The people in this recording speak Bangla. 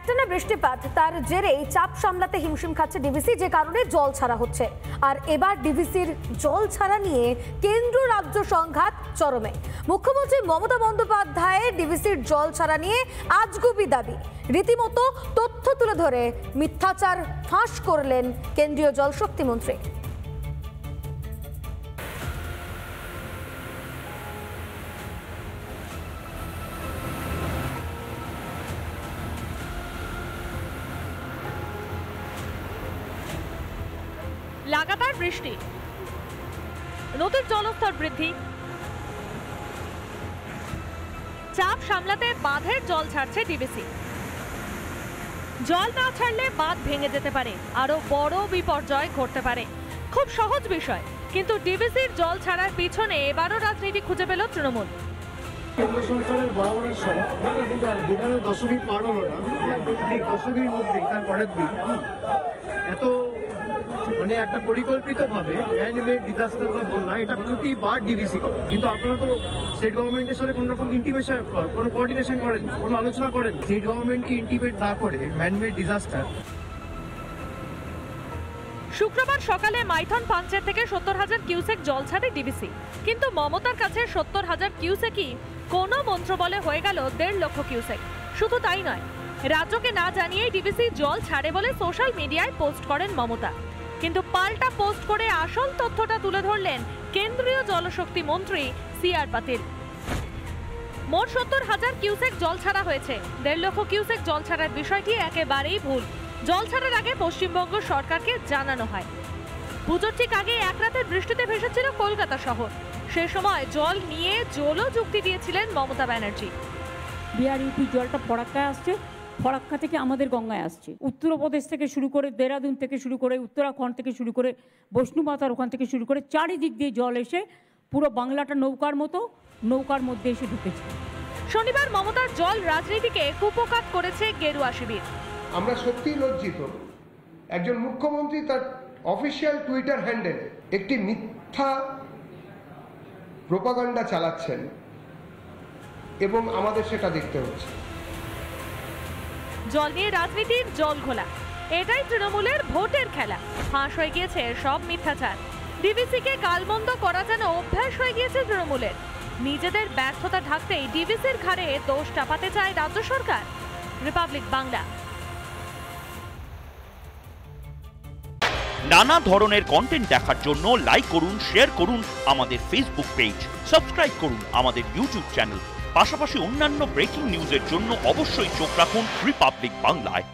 একটানা বৃষ্টিপাত তার জেরেই চাপ সামলাতে হিমশিম খাচ্ছে ডিভিসি, যে কারণে জল ছাড়া হচ্ছে। আর এবার ডিভিসির জল ছাড়া নিয়ে কেন্দ্র রাজ্য সংঘাত চরমে। মুখ্যমন্ত্রী মমতা বন্দ্যোপাধ্যায়ের ডিভিসির জল ছাড়া নিয়ে আজগুবি দাবি, রীতিমতো তথ্য তুলে ধরে মিথ্যাচার ফাঁস করলেন কেন্দ্রীয় জলশক্তি মন্ত্রী। লাগাতার বৃষ্টি, নদীর জলস্তর বৃদ্ধি, চাপ সামলাতে বাঁধের জল ছাড়ছে ডিভিসি। জল না ছাড়লে বাঁধ ভেঙে যেতে পারে, আরো বড় বিপর্যয় ঘটতে পারে। খুব সহজ বিষয়, কিন্তু ডিভিসির জল ছাড়ার পিছনে এবারও রাজনীতি খুঁজে পেল তৃণমূল। কেন্দ্র সরকারের বরাবরের সময় যেখানে দশমীর পার হলো না, এই দশমীর মধ্যে তার পরের দিন এত মানে একটা পরিকল্পিতভাবে ম্যান-মেড ডিজাস্টার বা বন্যা, এটা প্রতিবার ডিভিসি করে। কিন্তু আপনারা তো স্টেট গভর্নমেন্টের সাথে কোনো রকম ইন্টিমেশন, কোনো কোঅর্ডিনেশন করেন, কোনো আলোচনা করেন। স্টেট গভর্নমেন্টকে ইন্টিমেট না করে ম্যান-মেড ডিজাস্টার। শুক্রবার সকালে মাইথন পাঞ্চেত থেকে 70,000 কিউসেক জল ছাড়ে ডিভিসি, কিন্তু মমতার কাছে 70,000 কিউসেকই কোনো মন্ত্রবলে হয়ে গেল 1.5 লক্ষ কিউসেক। শুধু তাই নয়, রাজ্যকে না জানিয়েই ডিভিসি জল ছাড়ে বলে সোশ্যাল মিডিয়ায় পোস্ট করেন মমতা। কিন্তু পাল্টা পোস্ট করে আসল তথ্যটা তুলে ধরলেন কেন্দ্রীয় জলশক্তি মন্ত্রী সি.আর. পাতিল। মোট 70,000 কিউসেক জল ছাড়া হয়েছে। 1.5 লক্ষ কিউসেক জল ছাড়ার বিষয়টি একেবারেই ভুল। জল ছাড়ার আগে পশ্চিমবঙ্গ সরকারকে জানানো হয়। পুজোর ঠিক আগে এক রাতের বৃষ্টিতে ভেসেছিল কলকাতা শহর। সে সময় জল নিয়ে জলও যুক্তি দিয়েছিলেন মমতা ব্যানার্জি। বিআরইউপি জলটা ফরাক্কায় আসছে, ফরাক্কা থেকে আমাদের গঙ্গায় আসছে। উত্তরপ্রদেশ থেকে শুরু করে, দেরাদুন থেকে শুরু করে, উত্তরাখণ্ড থেকে শুরু করে, বৈষ্ণুমাতার ওখান থেকে শুরু করে চারিদিক দিয়ে জল এসে পুরো বাংলাটা নৌকার মতো, নৌকার মধ্যে এসে ঢুকেছে। শনিবার মমতার জল রাজনীতিকে কুপোকাত করেছে গেরুয়া শিবির। আমরা সত্যিই লজ্জিত, একজন মুখ্যমন্ত্রী তার অফিসিয়াল টুইটার হ্যান্ডেলে একটি মিথ্যা প্রোপাগান্ডা চালাচ্ছেন এবং আমাদের সেটা দেখতে হচ্ছে। জল নিয়ে রাজনীতির জল ঘোলা, এটাই তৃণমূলের ভোটের খেলা। ফাঁস হয়ে গিয়েছে সব মিথ্যাচার। ডিভিসিকে গালমন্দ করা যেন অভ্যাস হয়ে গিয়েছে তৃণমূলের। নিজেদের ব্যর্থতা ঢাকতেই ডিভিসির ঘাড়ে দোষ চাপাতে চায় রাজ্য সরকার। রিপাবলিক বাংলা। নানা ধরনের কন্টেন্ট দেখার জন্য লাইক করুন, শেয়ার করুন আমাদের ফেসবুক পেজ, সাবস্ক্রাইব করুন আমাদের ইউটিউব চ্যানেল। পাশাপাশি অন্যান্য ব্রেকিং নিউজের জন্য অবশ্যই চোখ রাখুন রিপাবলিক বাংলায়।